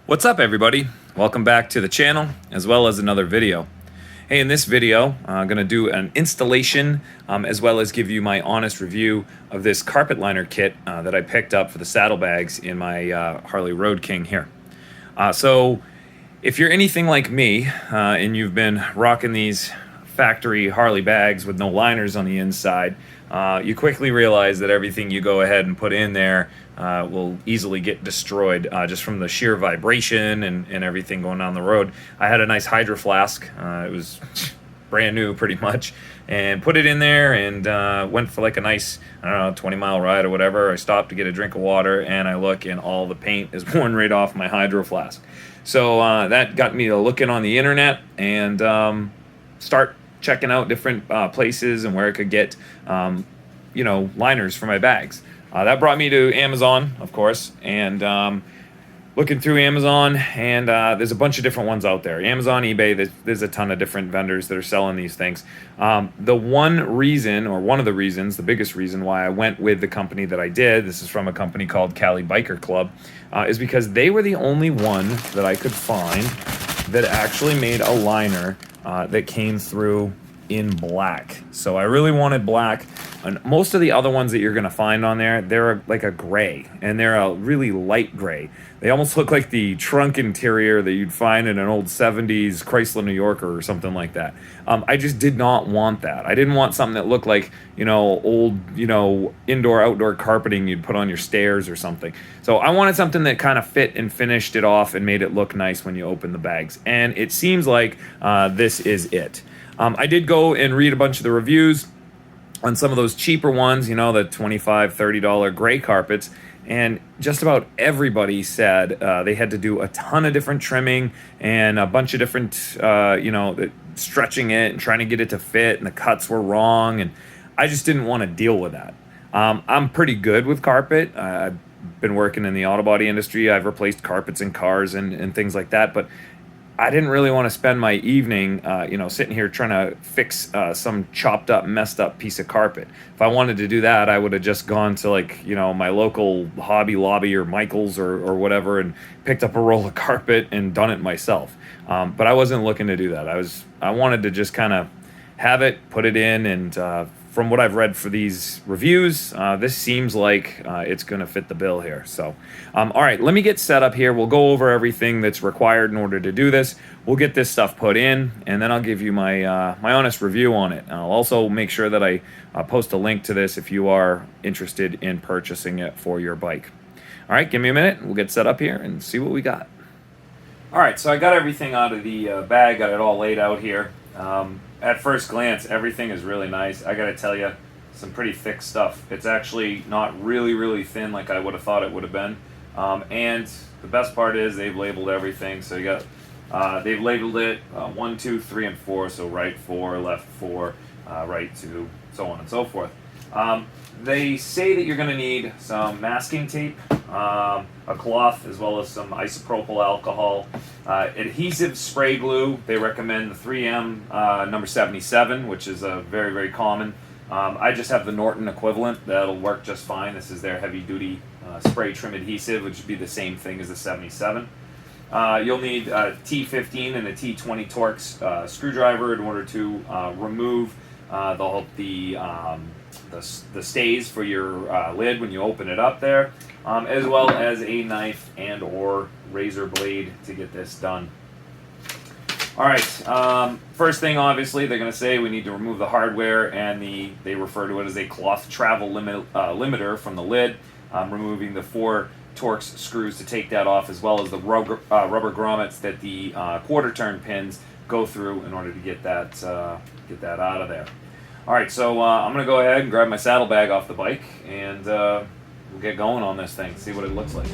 What's up, everybody? Welcome back to the channel, as well as another video. Hey, in this video, I'm going to do an installation as well as give you my honest review of this carpet liner kit that I picked up for the saddlebags in my Harley Road King here. So if you're anything like me and you've been rocking these factory Harley bags with no liners on the inside, you quickly realize that everything you go ahead and put in there will easily get destroyed just from the sheer vibration and everything going down the road. I had a nice hydro flask. It was brand new pretty much, and put it in there and went for like a nice, I don't know, 20-mile ride or whatever. I stopped to get a drink of water and I look and all the paint is worn right off my hydro flask. So that got me to looking on the internet and start checking out different places and where I could get liners for my bags. That brought me to Amazon, of course, and looking through Amazon, and there's a bunch of different ones out there. Amazon, eBay, there's a ton of different vendors that are selling these things. The one reason, or one of the reasons, the biggest reason why I went with the company that I did, this is from a company called CaliBikerClub, is because they were the only one that I could find that actually made a liner that came through in black. So I really wanted black. And most of the other ones that you're going to find on there, they're like a gray, and they're a really light gray. They almost look like the trunk interior that you'd find in an old 70s Chrysler New Yorker or something like that. I just did not want that. I didn't want something that looked like, old, indoor, outdoor carpeting you'd put on your stairs or something. So I wanted something that kind of fit and finished it off and made it look nice when you open the bags. And it seems like this is it. I did go and read a bunch of the reviews on some of those cheaper ones, the $25, $30 gray carpets, and just about everybody said they had to do a ton of different trimming and a bunch of different, stretching it and trying to get it to fit, and the cuts were wrong, and I just didn't want to deal with that. I'm pretty good with carpet. I've been working in the auto body industry. I've replaced carpets in cars and things like that, but I didn't really want to spend my evening, sitting here trying to fix some chopped up, messed up piece of carpet. If I wanted to do that, I would have just gone to my local Hobby Lobby or Michael's or whatever and picked up a roll of carpet and done it myself. But I wasn't looking to do that. I wanted to just kind of have it, put it in, and from what I've read for these reviews, this seems like it's going to fit the bill here. So, all right, let me get set up here. We'll go over everything that's required in order to do this. We'll get this stuff put in, and then I'll give you my my honest review on it. I'll also make sure that I post a link to this if you are interested in purchasing it for your bike. All right, give me a minute. We'll get set up here and see what we got. All right, so I got everything out of the bag, got it all laid out here. At first glance, everything is really nice. I gotta tell you, some pretty thick stuff. It's actually not really thin like I would have thought it would have been. And the best part is they've labeled everything. So you got, they've labeled it 1, 2, 3, and 4. So right 4, left 4, right 2, so on and so forth. They say that you're gonna need some masking tape, a cloth, as well as some isopropyl alcohol, adhesive spray glue. They recommend the 3M number 77, which is a very common. I just have the Norton equivalent. That'll work just fine. This is their heavy duty spray trim adhesive, which would be the same thing as the 77. You'll need a T15 and a T20 Torx screwdriver in order to remove the stays for your lid when you open it up there, as well as a knife and or razor blade to get this done. All right, first thing, obviously, they're going to say we need to remove the hardware, and they refer to it as a cloth travel limiter from the lid, removing the 4 Torx screws to take that off, as well as the rubber grommets that the quarter turn pins go through in order to get that out of there. All right, so I'm going to go ahead and grab my saddlebag off the bike, and we'll get going on this thing, see what it looks like.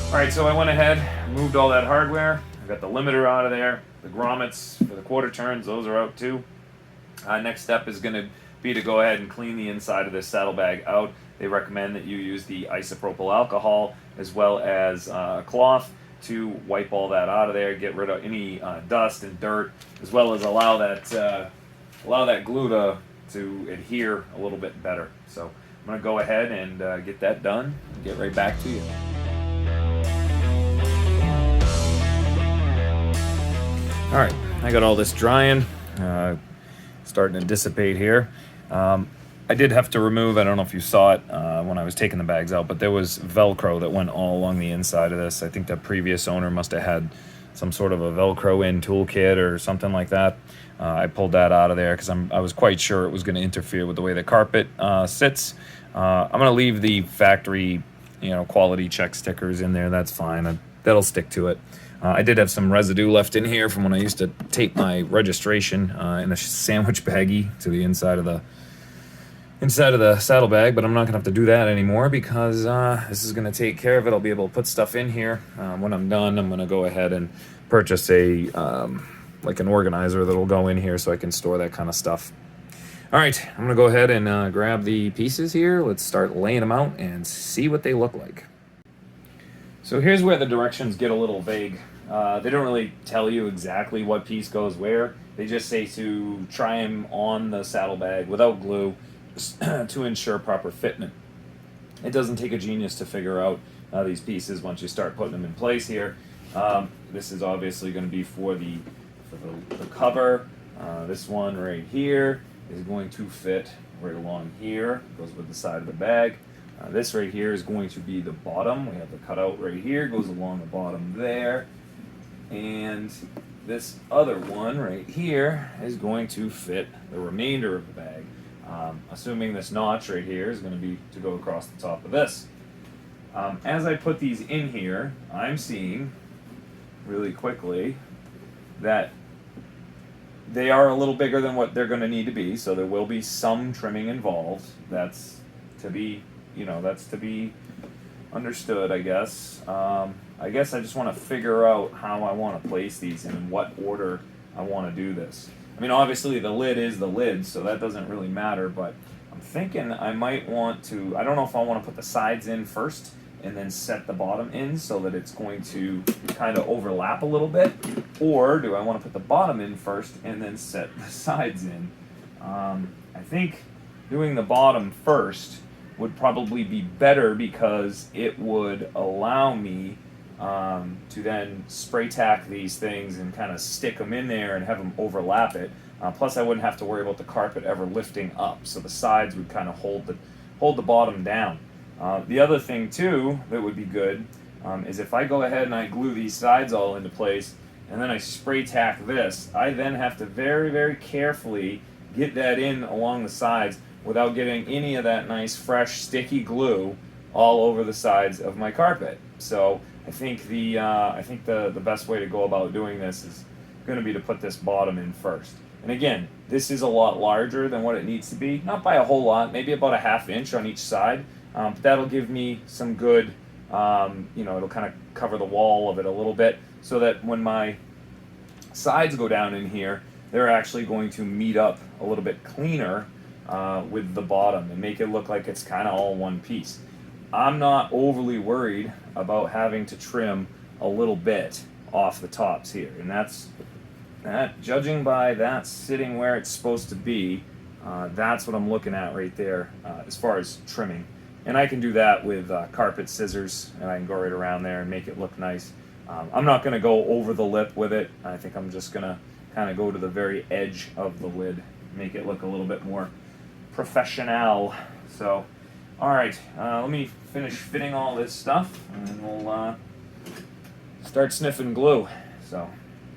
All right, so I went ahead, removed all that hardware. I got the limiter out of there, the grommets for the quarter turns, those are out too. Next step is going to be to go ahead and clean the inside of this saddlebag out. They recommend that you use the isopropyl alcohol as well as a cloth to wipe all that out of there, get rid of any dust and dirt, as well as allow that glue to adhere a little bit better. So I'm gonna go ahead and get that done and get right back to you. All right, I got all this drying, starting to dissipate here. I did have to remove, I don't know if you saw it when I was taking the bags out, but there was Velcro that went all along the inside of this. I think the previous owner must have had some sort of a Velcro in toolkit or something like that. I pulled that out of there because I was quite sure it was going to interfere with the way the carpet sits. I'm going to leave the factory, quality check stickers in there. That's fine. That'll stick to it. I did have some residue left in here from when I used to tape my registration in a sandwich baggie to the inside of the saddlebag, but I'm not gonna have to do that anymore because this is gonna take care of it. I'll be able to put stuff in here. When I'm done, I'm gonna go ahead and purchase a like an organizer that'll go in here so I can store that kind of stuff. All right, I'm gonna go ahead and grab the pieces here. Let's start laying them out and see what they look like. So here's where the directions get a little vague. They don't really tell you exactly what piece goes where. They just say to try them on the saddlebag without glue to ensure proper fitment. It doesn't take a genius to figure out these pieces once you start putting them in place here. This is obviously going to be for the cover. This one right here is going to fit right along here. Goes with the side of the bag. This right here is going to be the bottom. We have the cutout right here, goes along the bottom there. And this other one right here is going to fit the remainder of the bag. Assuming this notch right here is going to be to go across the top of this. As I put these in here, I'm seeing really quickly that they are a little bigger than what they're going to need to be, so there will be some trimming involved. That's to be understood, I guess. I guess I just want to figure out how I want to place these and in what order I want to do this. I mean, obviously the lid is the lid, so that doesn't really matter, but I'm thinking I might want to, I don't know if I want to put the sides in first and then set the bottom in so that it's going to kind of overlap a little bit, or do I want to put the bottom in first and then set the sides in? I think doing the bottom first would probably be better because it would allow me to then spray tack these things and kind of stick them in there and have them overlap it. Plus I wouldn't have to worry about the carpet ever lifting up, so the sides would kind of hold the bottom down. The other thing too that would be good is if I go ahead and I glue these sides all into place and then I spray tack this, I then have to very, very carefully get that in along the sides without getting any of that nice fresh sticky glue all over the sides of my carpet. So I think the best way to go about doing this is going to be to put this bottom in first. And again, this is a lot larger than what it needs to be, not by a whole lot, maybe about a ½ inch on each side, but that'll give me some good, it'll kind of cover the wall of it a little bit so that when my sides go down in here, they're actually going to meet up a little bit cleaner with the bottom and make it look like it's kind of all one piece. I'm not overly worried about having to trim a little bit off the tops here, and that's judging by that sitting where it's supposed to be, that's what I'm looking at right there as far as trimming. And I can do that with carpet scissors, and I can go right around there and make it look nice. I'm not going to go over the lip with it. I think I'm just going to kind of go to the very edge of the lid, make it look a little bit more professional. So, all right, let me finish fitting all this stuff, and then we'll start sniffing glue. So,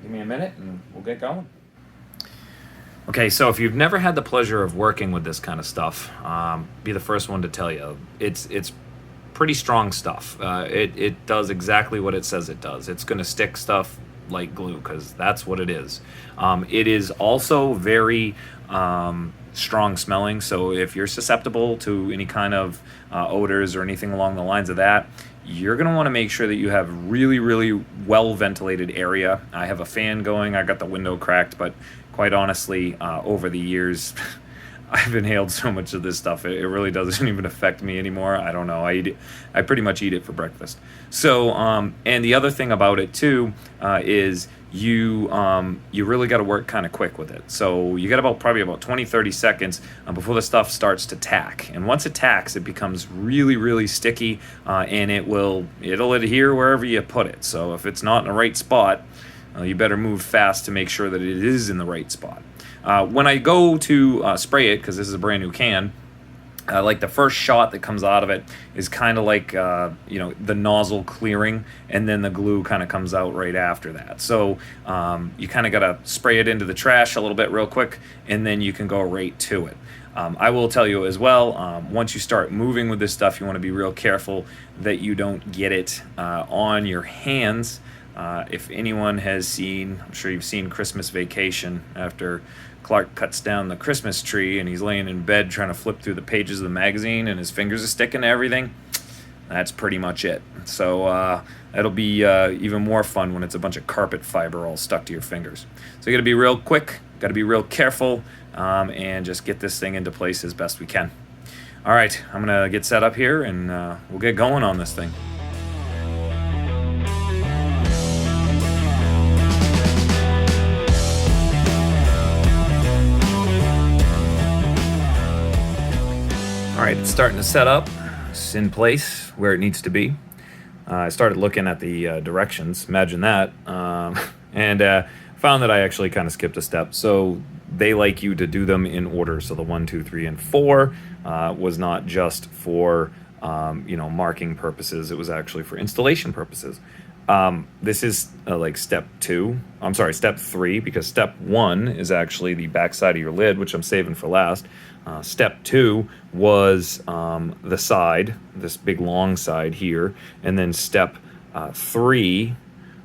give me a minute, and we'll get going. Okay, so if you've never had the pleasure of working with this kind of stuff, be the first one to tell you, it's pretty strong stuff. It does exactly what it says it does. It's going to stick stuff like glue, because that's what it is. It is also very strong smelling, so if you're susceptible to any kind of odors or anything along the lines of that, you're going to want to make sure that you have really, really well ventilated area. I have a fan going, I got the window cracked, but quite honestly, over the years, I've inhaled so much of this stuff, it really doesn't even affect me anymore. I don't know. I pretty much eat it for breakfast. So, and the other thing about it too is you really got to work kind of quick with it. So you got probably about 20-30 seconds before the stuff starts to tack. And once it tacks, it becomes really, really sticky, and it'll adhere wherever you put it. So if it's not in the right spot, you better move fast to make sure that it is in the right spot. When I go to spray it, because this is a brand new can, like the first shot that comes out of it is kind of like the nozzle clearing, and then the glue kind of comes out right after that. So you kind of got to spray it into the trash a little bit real quick, and then you can go right to it. I will tell you as well, once you start moving with this stuff, you want to be real careful that you don't get it on your hands. If anyone has seen, I'm sure you've seen Christmas Vacation, after Clark cuts down the Christmas tree and he's laying in bed trying to flip through the pages of the magazine and his fingers are sticking to everything. That's pretty much it. So it'll be even more fun when it's a bunch of carpet fiber all stuck to your fingers. So you got to be real quick, got to be real careful, and just get this thing into place as best we can. All right, I'm going to get set up here and we'll get going on this thing. All right, it's starting to set up. It's in place where it needs to be. I started looking at the directions, imagine that, and found that I actually kind of skipped a step. So they like you to do them in order. So the 1, 2, 3, and 4 was not just for marking purposes. It was actually for installation purposes. This is like step 3, because step 1 is actually the back side of your lid, which I'm saving for last. Step 2 was the side, this big long side here, and then step 3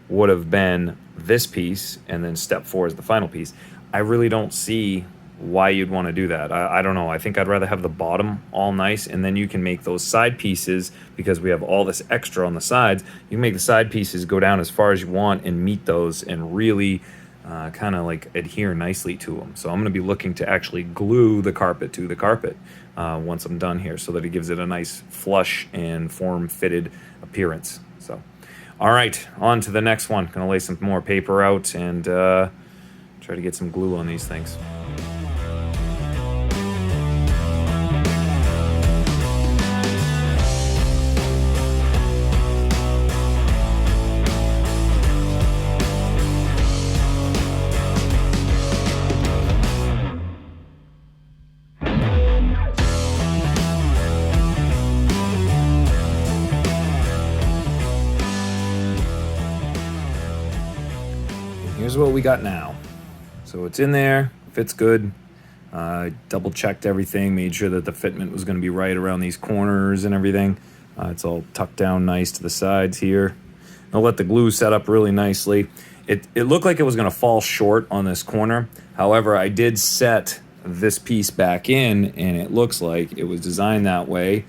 would have been this piece, and then step 4 is the final piece. I really don't see why you'd want to do that. I don't know. I think I'd rather have the bottom all nice, and then you can make those side pieces, because we have all this extra on the sides, you can make the side pieces go down as far as you want and meet those and really kind of like adhere nicely to them. So I'm going to be looking to actually glue the carpet to the carpet once I'm done here, so that it gives it a nice flush and form-fitted appearance. So, all right, on to the next one. Going to lay some more paper out and try to get some glue on these things. Here's what we got now. So it's in there, fits good. Double checked everything, made sure that the fitment was going to be right around these corners and everything. It's all tucked down nice to the sides here. I'll let the glue set up really nicely. It looked like it was going to fall short on this corner. However, I did set this piece back in, and it looks like it was designed that way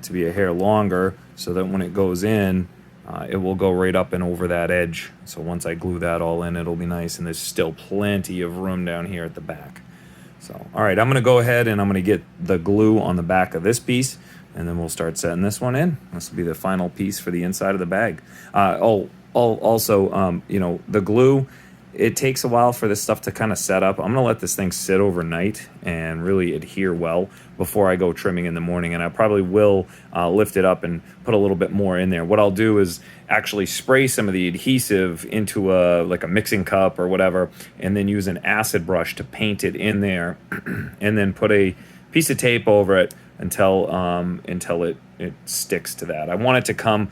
to be a hair longer, so that when it goes in, it will go right up and over that edge. So once I glue that all in, it'll be nice, and there's still plenty of room down here at the back. So, all right, I'm going to go ahead and I'm going to get the glue on the back of this piece, and then we'll start setting this one in. This will be the final piece for the inside of the bag. Also, the glue, it takes a while for this stuff to kind of set up. I'm going to let this thing sit overnight and really adhere well before I go trimming in the morning, and I probably will lift it up and put a little bit more in there. What I'll do is actually spray some of the adhesive into a mixing cup or whatever, and then use an acid brush to paint it in there, and then put a piece of tape over it until it sticks to that. I want it to come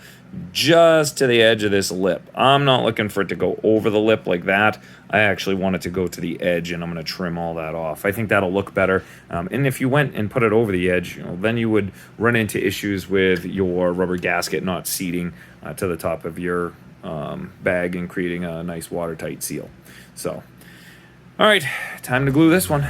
just to the edge of this lip. I'm not looking for it to go over the lip like that. I actually want it to go to the edge, and I'm going to trim all that off. I think that'll look better. And if you went and put it over the edge, then you would run into issues with your rubber gasket not seating to the top of your bag and creating a nice watertight seal. So, all right, time to glue this one.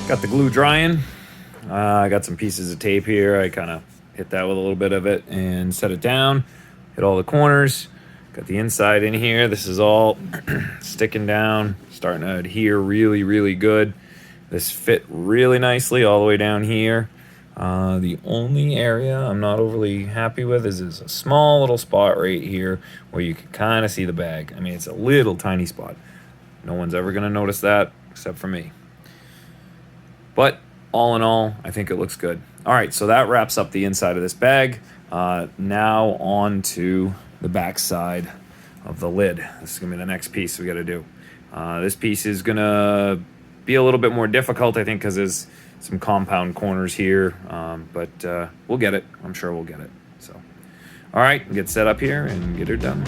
Got the glue drying. I got some pieces of tape here. I kind of hit that with a little bit of it and set it down. Hit all the corners. Got the inside in here. This is all sticking down, starting to adhere really, really good. This fit really nicely all the way down here. The only area I'm not overly happy with is a small little spot right here where you can kind of see the bag. I mean, it's a little tiny spot. No one's ever going to notice that except for me. But all in all, I think it looks good. All right, so that wraps up the inside of this bag. Now on to the back side of the lid. This is going to be the next piece we got to do. This piece is going to be a little bit more difficult, I think, because there's some compound corners here, but we'll get it. I'm sure we'll get it. So, all right, get set up here and get her done.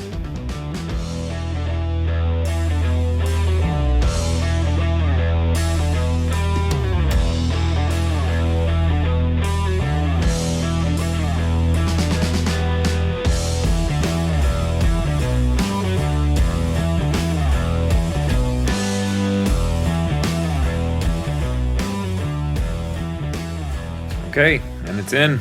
Okay, and it's in.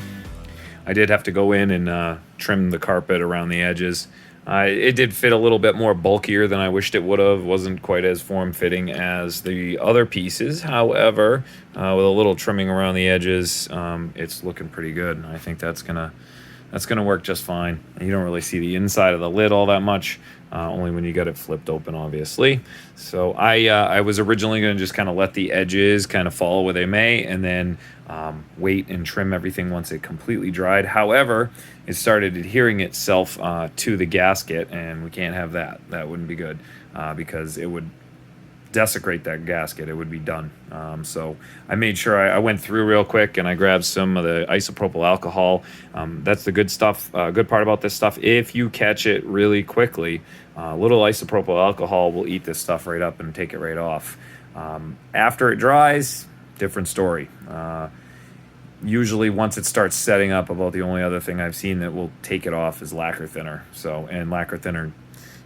I did have to go in and trim the carpet around the edges. It did fit a little bit more bulkier than I wished it would have. Wasn't quite as form-fitting as the other pieces. However, with a little trimming around the edges, it's looking pretty good. I think that's gonna work just fine. You don't really see the inside of the lid all that much, only when you got it flipped open, obviously. So I was originally going to just kind of let the edges kind of fall where they may, and then wait and trim everything once it completely dried. However, it started adhering itself to the gasket, and we can't have that. That wouldn't be good because it would desecrate that gasket. It would be done. So I made sure I went through real quick and I grabbed some of the isopropyl alcohol. That's the good stuff. Good part about this stuff, if you catch it really quickly, little isopropyl alcohol will eat this stuff right up and take it right off. After it dries, different story. Usually once it starts setting up, about the only other thing I've seen that will take it off is lacquer thinner. So, and lacquer thinner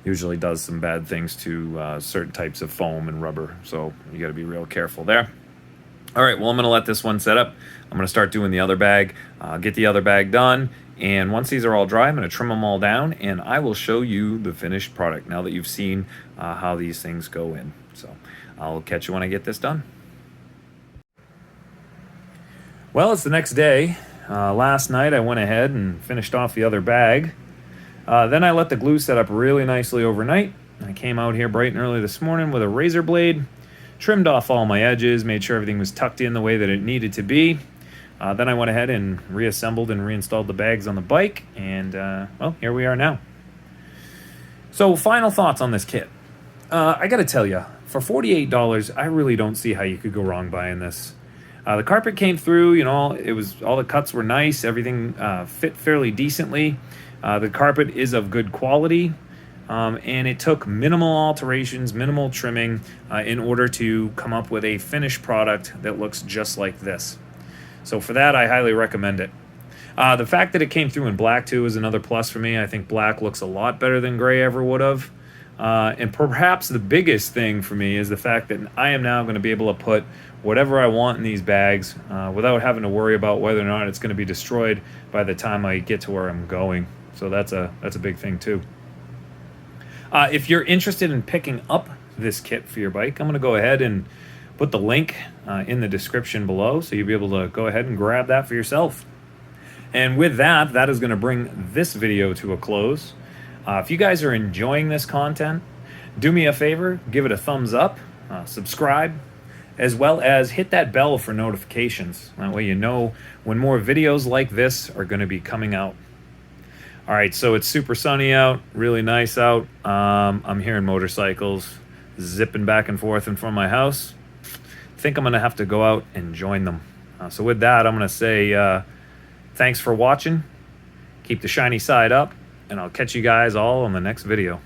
usually does some bad things to certain types of foam and rubber. So you got to be real careful there. All right, well, I'm going to let this one set up. I'm going to start doing the other bag, get the other bag done. And once these are all dry, I'm going to trim them all down, and I will show you the finished product now that you've seen how these things go in. So I'll catch you when I get this done. Well, it's the next day. Last night I went ahead and finished off the other bag. Then I let the glue set up really nicely overnight. I came out here bright and early this morning with a razor blade, trimmed off all my edges, made sure everything was tucked in the way that it needed to be. Then I went ahead and reassembled and reinstalled the bags on the bike, and well, here we are now. So final thoughts on this kit. I gotta tell you, for $48, I really don't see how you could go wrong buying this. The carpet came through, you know, all the cuts were nice, everything fit fairly decently. The carpet is of good quality, and it took minimal alterations, minimal trimming in order to come up with a finished product that looks just like this. So for that, I highly recommend it. The fact that it came through in black too is another plus for me. I think black looks a lot better than gray ever would have. And perhaps the biggest thing for me is the fact that I am now going to be able to put whatever I want in these bags without having to worry about whether or not it's going to be destroyed by the time I get to where I'm going. So that's a big thing too. If you're interested in picking up this kit for your bike, I'm going to go ahead and put the link in the description below, so you'll be able to go ahead and grab that for yourself. And with that, that is going to bring this video to a close. If you guys are enjoying this content, do me a favor, give it a thumbs up, subscribe, as well as hit that bell for notifications. That way you know when more videos like this are going to be coming out. All right, so it's super sunny out, really nice out. I'm hearing motorcycles zipping back and forth in front of my house. I think I'm going to have to go out and join them. So with that, I'm going to say thanks for watching. Keep the shiny side up, and I'll catch you guys all on the next video.